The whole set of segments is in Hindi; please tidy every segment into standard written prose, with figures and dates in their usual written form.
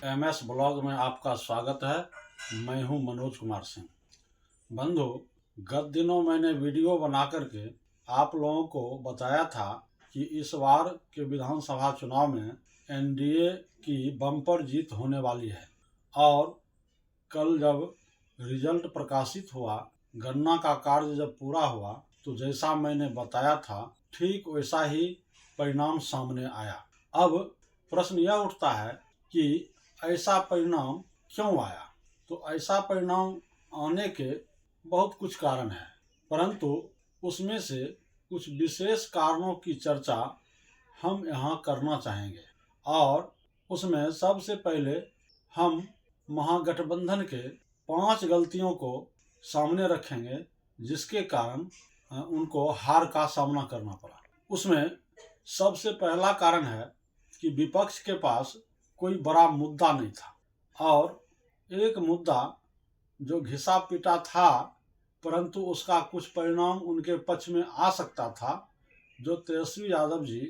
MS ब्लॉग में आपका स्वागत है। मैं हूं मनोज कुमार सिंह। बंधु, गत दिनों मैंने वीडियो बना करके आप लोगों को बताया था कि इस बार के विधानसभा चुनाव में NDA की बम्पर जीत होने वाली है। और कल जब रिजल्ट प्रकाशित हुआ, गणना का कार्य जब पूरा हुआ, तो जैसा मैंने बताया था ठीक वैसा ही परिणाम सामने आया। अब प्रश्न यह उठता है कि ऐसा परिणाम क्यों आया। तो ऐसा परिणाम आने के बहुत कुछ कारण हैं, परंतु उसमें से कुछ विशेष कारणों की चर्चा हम यहाँ करना चाहेंगे। और उसमें सबसे पहले हम महागठबंधन के 5 गलतियों को सामने रखेंगे जिसके कारण उनको हार का सामना करना पड़ा। उसमें सबसे पहला कारण है कि विपक्ष के पास कोई बड़ा मुद्दा नहीं था, और एक मुद्दा जो घिसा पिटा था परंतु उसका कुछ परिणाम उनके पक्ष में आ सकता था, जो तेजस्वी यादव जी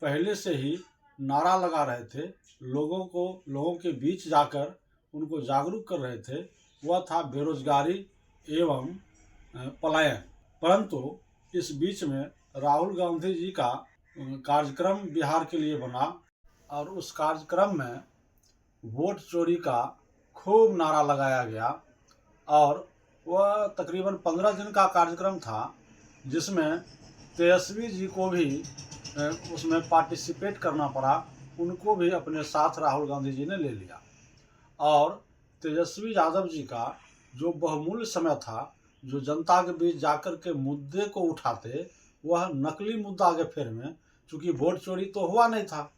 पहले से ही नारा लगा रहे थे, लोगों के बीच जाकर उनको जागरूक कर रहे थे, वह था बेरोजगारी एवं पलायन। परंतु इस बीच में राहुल गांधी जी का कार्यक्रम बिहार के लिए बना और उस कार्यक्रम में वोट चोरी का खूब नारा लगाया गया। और वह तकरीबन 15 दिन का कार्यक्रम था, जिसमें तेजस्वी जी को भी उसमें पार्टिसिपेट करना पड़ा। उनको भी अपने साथ राहुल गांधी जी ने ले लिया। और तेजस्वी यादव जी का जो बहुमूल्य समय था, जो जनता के बीच जाकर के मुद्दे को उठाते, वह नकली मुद्दा के फेर में, चूँकि वोट चोरी तो हुआ नहीं था,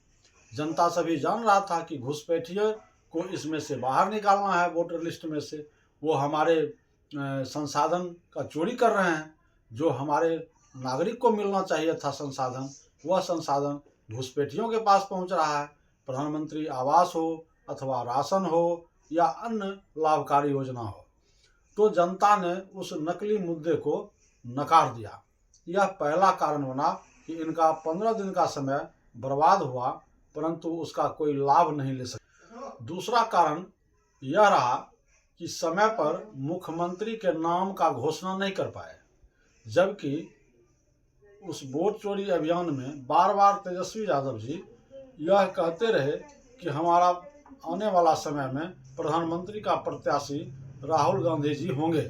जनता सभी जान रहा था कि घुसपैठिए को इसमें से बाहर निकालना है, वोटर लिस्ट में से। वो हमारे संसाधन का चोरी कर रहे हैं, जो हमारे नागरिक को मिलना चाहिए था संसाधन, वह संसाधन घुसपैठियों के पास पहुंच रहा है। प्रधानमंत्री आवास हो अथवा राशन हो या अन्य लाभकारी योजना हो, तो जनता ने उस नकली मुद्दे को नकार दिया। यह पहला कारण बना कि इनका 15 दिन का समय बर्बाद हुआ, परंतु उसका कोई लाभ नहीं ले सके। दूसरा कारण यह रहा कि समय पर मुख्यमंत्री के नाम का घोषणा नहीं कर पाए, जबकि उस वोट चोरी अभियान में बार बार तेजस्वी यादव जी यह कहते रहे कि हमारा आने वाला समय में प्रधानमंत्री का प्रत्याशी राहुल गांधी जी होंगे,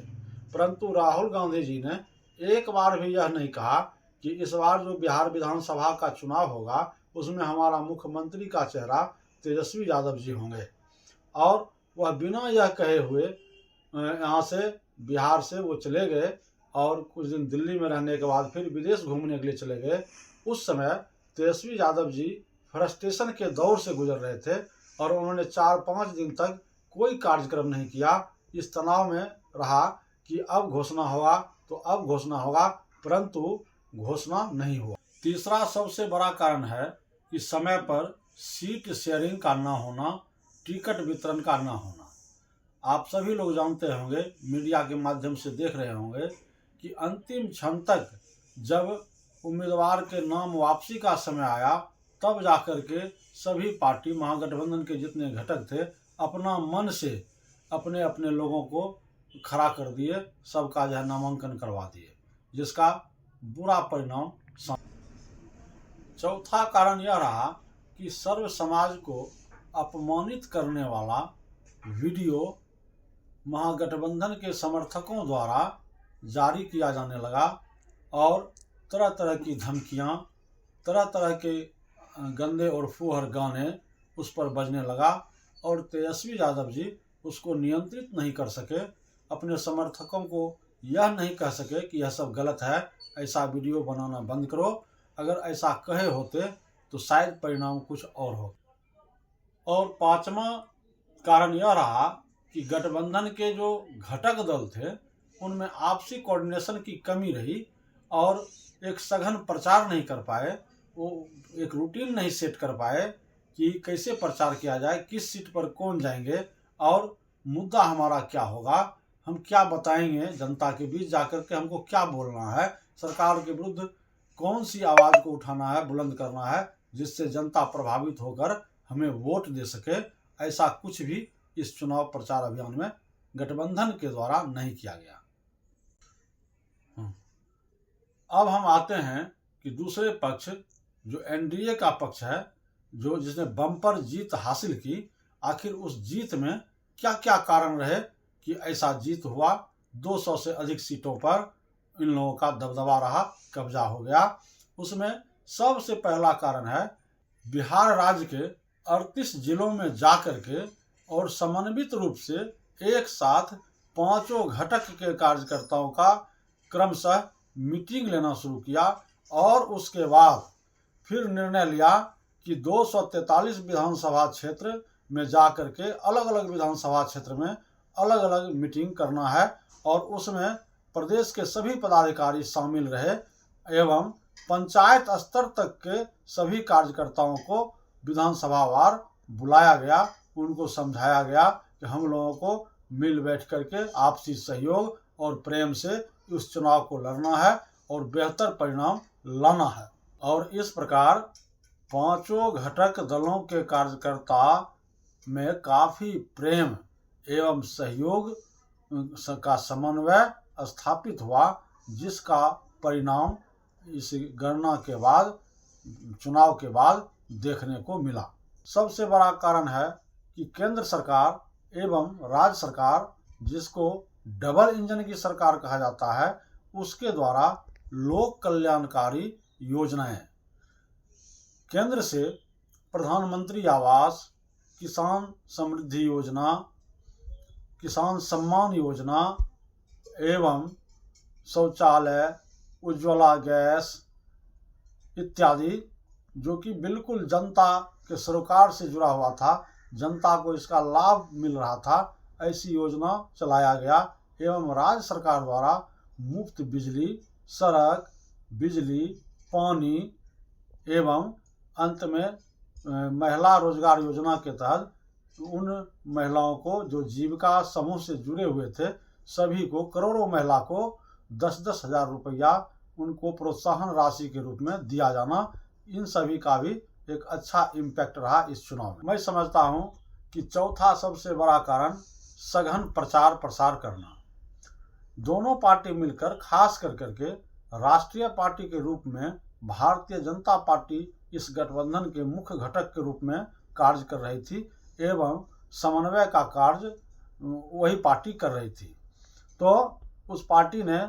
परंतु राहुल गांधी जी ने एक बार भी यह नहीं कहा कि इस बार जो बिहार विधानसभा का चुनाव होगा उसमें हमारा मुख्यमंत्री का चेहरा तेजस्वी यादव जी होंगे। और वह बिना यह कहे हुए यहाँ से बिहार से वो चले गए और कुछ दिन दिल्ली में रहने के बाद फिर विदेश घूमने के लिए चले गए। उस समय तेजस्वी यादव जी फ्रस्ट्रेशन के दौर से गुजर रहे थे और उन्होंने 4-5 दिन तक कोई कार्यक्रम नहीं किया। इस तनाव में रहा कि अब घोषणा होगा तो अब घोषणा होगा, परंतु घोषणा नहीं हुआ। तीसरा सबसे बड़ा कारण है कि समय पर सीट शेयरिंग का ना होना, टिकट वितरण का ना होना। आप सभी लोग जानते होंगे, मीडिया के माध्यम से देख रहे होंगे कि अंतिम क्षण तक जब उम्मीदवार के नाम वापसी का समय आया, तब जाकर के सभी पार्टी महागठबंधन के जितने घटक थे अपना मन से अपने अपने लोगों को खड़ा कर दिए, सबका जो है नामांकन करवा दिए, जिसका बुरा परिणाम। चौथा कारण यह रहा कि सर्व समाज को अपमानित करने वाला वीडियो महागठबंधन के समर्थकों द्वारा जारी किया जाने लगा और तरह तरह की धमकियां, तरह तरह के गंदे और फूहड़ गाने उस पर बजने लगा और तेजस्वी यादव जी उसको नियंत्रित नहीं कर सके। अपने समर्थकों को यह नहीं कह सके कि यह सब गलत है, ऐसा वीडियो बनाना बंद करो। अगर ऐसा कहे होते तो शायद परिणाम कुछ और हो। और पांचवा कारण यह रहा कि गठबंधन के जो घटक दल थे उनमें आपसी कोऑर्डिनेशन की कमी रही और एक सघन प्रचार नहीं कर पाए, वो एक रूटीन नहीं सेट कर पाए कि कैसे प्रचार किया जाए, किस सीट पर कौन जाएंगे और मुद्दा हमारा क्या होगा, हम क्या बताएंगे जनता के बीच जाकर के, हमको क्या बोलना है, सरकार के विरुद्ध कौन सी आवाज़ को उठाना है, बुलंद करना है, जिससे जनता प्रभावित होकर हमें वोट दे सके ऐसा कुछ भी इस चुनाव प्रचार अभियान में गठबंधन के द्वारा नहीं किया गया। अब हम आते हैं कि दूसरे पक्ष जो एनडीए का पक्ष है, जो जिसने बम्पर जीत हासिल की, आखिर उस जीत में क्या क्या कारण रहे कि ऐसा जीत हुआ। 200 से अधिक सीटों पर इन लोगों का दबदबा रहा, कब्जा हो गया। उसमें सबसे पहला कारण है बिहार राज्य के 38 जिलों में जाकर के और समन्वित रूप से एक साथ पांचों घटक के कार्यकर्ताओं का क्रमशः मीटिंग लेना शुरू किया और उसके बाद फिर निर्णय लिया कि 243 विधानसभा क्षेत्र में जाकर के अलग अलग विधानसभा क्षेत्र में अलग अलग मीटिंग करना है और उसमें प्रदेश के सभी पदाधिकारी शामिल रहे एवं पंचायत स्तर तक के सभी कार्यकर्ताओं को विधानसभावार बुलाया गया। उनको समझाया गया कि हम लोगों को मिल बैठ करके आपसी सहयोग और प्रेम से उस चुनाव को लड़ना है और बेहतर परिणाम लाना है। और इस प्रकार पांचों घटक दलों के कार्यकर्ता में काफ़ी प्रेम एवं सहयोग का समन्वय स्थापित हुआ, जिसका परिणाम इस गणना के बाद, चुनाव के बाद देखने को मिला। सबसे बड़ा कारण है कि केंद्र सरकार एवं राज्य सरकार, जिसको डबल इंजन की सरकार कहा जाता है, उसके द्वारा लोक कल्याणकारी योजनाएं, केंद्र से प्रधानमंत्री आवास, किसान समृद्धि योजना, किसान सम्मान योजना एवं शौचालय, उज्ज्वला गैस इत्यादि, जो कि बिल्कुल जनता के सरोकार से जुड़ा हुआ था, जनता को इसका लाभ मिल रहा था, ऐसी योजना चलाया गया। एवं राज्य सरकार द्वारा मुफ्त बिजली, सड़क, बिजली, पानी एवं अंत में महिला रोजगार योजना के तहत उन महिलाओं को जो जीविका समूह से जुड़े हुए थे, सभी को, करोड़ों महिला को 10-10 हज़ार रुपया उनको प्रोत्साहन राशि के रूप में दिया जाना, इन सभी का भी एक अच्छा इम्पैक्ट रहा इस चुनाव में। मैं समझता हूं कि चौथा सबसे बड़ा कारण सघन प्रचार प्रसार करना। दोनों पार्टी मिलकर खास करके राष्ट्रीय पार्टी के रूप में भारतीय जनता पार्टी इस गठबंधन के मुख्य घटक के रूप में कार्य कर रही थी एवं समन्वय का कार्य वही पार्टी कर रही थी। तो उस पार्टी ने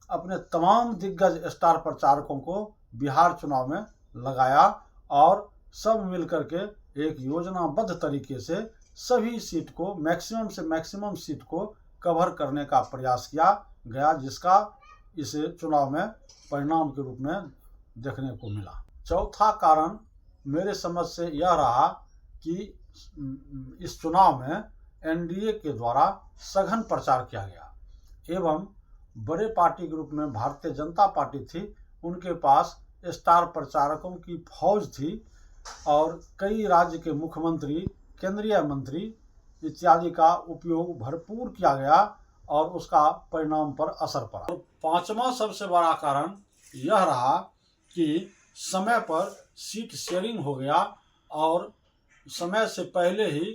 अपने तमाम दिग्गज स्टार प्रचारकों को बिहार चुनाव में लगाया और सब मिलकर के एक योजनाबद्ध तरीके से सभी सीट को, मैक्सिमम से मैक्सिमम सीट को कवर करने का प्रयास किया गया, जिसका इस चुनाव में परिणाम के रूप में देखने को मिला। चौथा कारण मेरे समझ से यह रहा कि इस चुनाव में एनडीए के द्वारा सघन प्रचार किया गया एवं बड़े पार्टी के रूप में भारतीय जनता पार्टी थी, उनके पास स्टार प्रचारकों की फौज थी और कई राज्य के मुख्यमंत्री, केंद्रीय मंत्री इत्यादि का उपयोग भरपूर किया गया और उसका परिणाम पर असर पड़ा। और पांचवा सबसे बड़ा कारण यह रहा कि समय पर सीट शेयरिंग हो गया और समय से पहले ही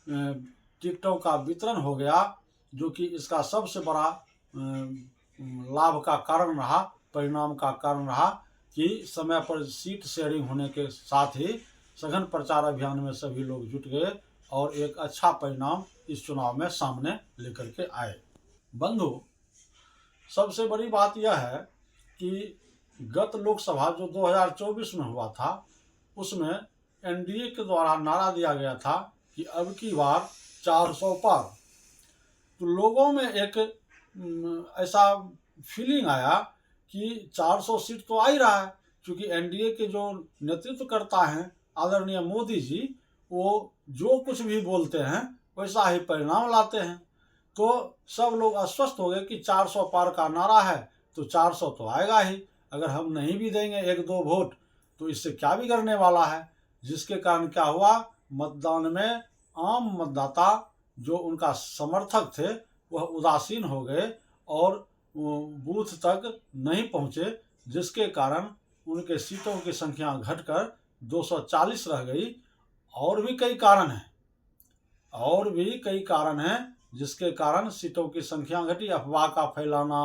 टिकटों का वितरण हो गया, जो कि इसका सबसे बड़ा लाभ का कारण रहा, परिणाम का कारण रहा कि समय पर सीट शेयरिंग होने के साथ ही सघन प्रचार अभियान में सभी लोग जुट गए और एक अच्छा परिणाम इस चुनाव में सामने लेकर के आए। बंधु, सबसे बड़ी बात यह है कि गत लोकसभा जो 2024 में हुआ था, उसमें एनडीए के द्वारा नारा दिया गया था कि अब की बार 400 पार। तो लोगों में एक ऐसा फीलिंग आया कि 400 सीट तो आ ही रहा है, क्योंकि एनडीए के जो नेतृत्व करता हैं आदरणीय मोदी जी, वो जो कुछ भी बोलते हैं वैसा ही परिणाम लाते हैं। तो सब लोग आश्वस्त हो गए कि 400 पार का नारा है तो 400 तो आएगा ही, अगर हम नहीं भी देंगे 1-2 वोट तो इससे क्या बिगड़ने वाला है। जिसके कारण क्या हुआ, मतदान में आम मतदाता जो उनका समर्थक थे वह उदासीन हो गए और बूथ तक नहीं पहुंचे, जिसके कारण उनके सीटों की संख्या घटकर 240 रह गई। और भी कई कारण हैं, और भी कई कारण हैं जिसके कारण सीटों की संख्या घटी, अफवाह का फैलाना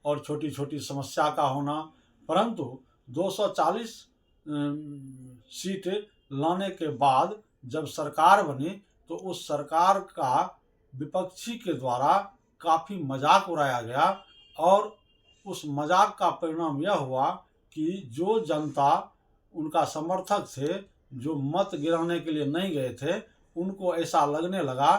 और छोटी छोटी समस्या का होना। परंतु 240 सीट लाने के बाद जब सरकार बनी तो उस सरकार का विपक्षी के द्वारा काफ़ी मजाक उड़ाया गया और उस मजाक का परिणाम यह हुआ कि जो जनता उनका समर्थक थे, जो मत गिराने के लिए नहीं गए थे, उनको ऐसा लगने लगा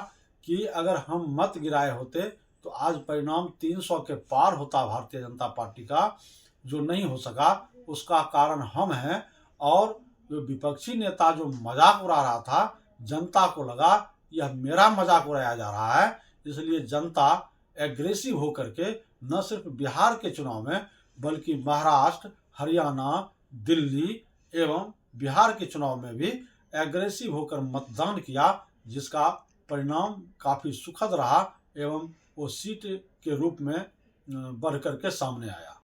कि अगर हम मत गिराए होते तो आज परिणाम 300 के पार होता भारतीय जनता पार्टी का, जो नहीं हो सका उसका कारण हम हैं। और जो विपक्षी नेता जो मजाक उड़ा रहा था, जनता को लगा यह मेरा मजाक उड़ाया जा रहा है, इसलिए जनता एग्रेसिव होकर के न सिर्फ बिहार के चुनाव में बल्कि महाराष्ट्र, हरियाणा, दिल्ली एवं बिहार के चुनाव में भी एग्रेसिव होकर मतदान किया, जिसका परिणाम काफ़ी सुखद रहा एवं वो सीट के रूप में बढ़ कर के सामने आया।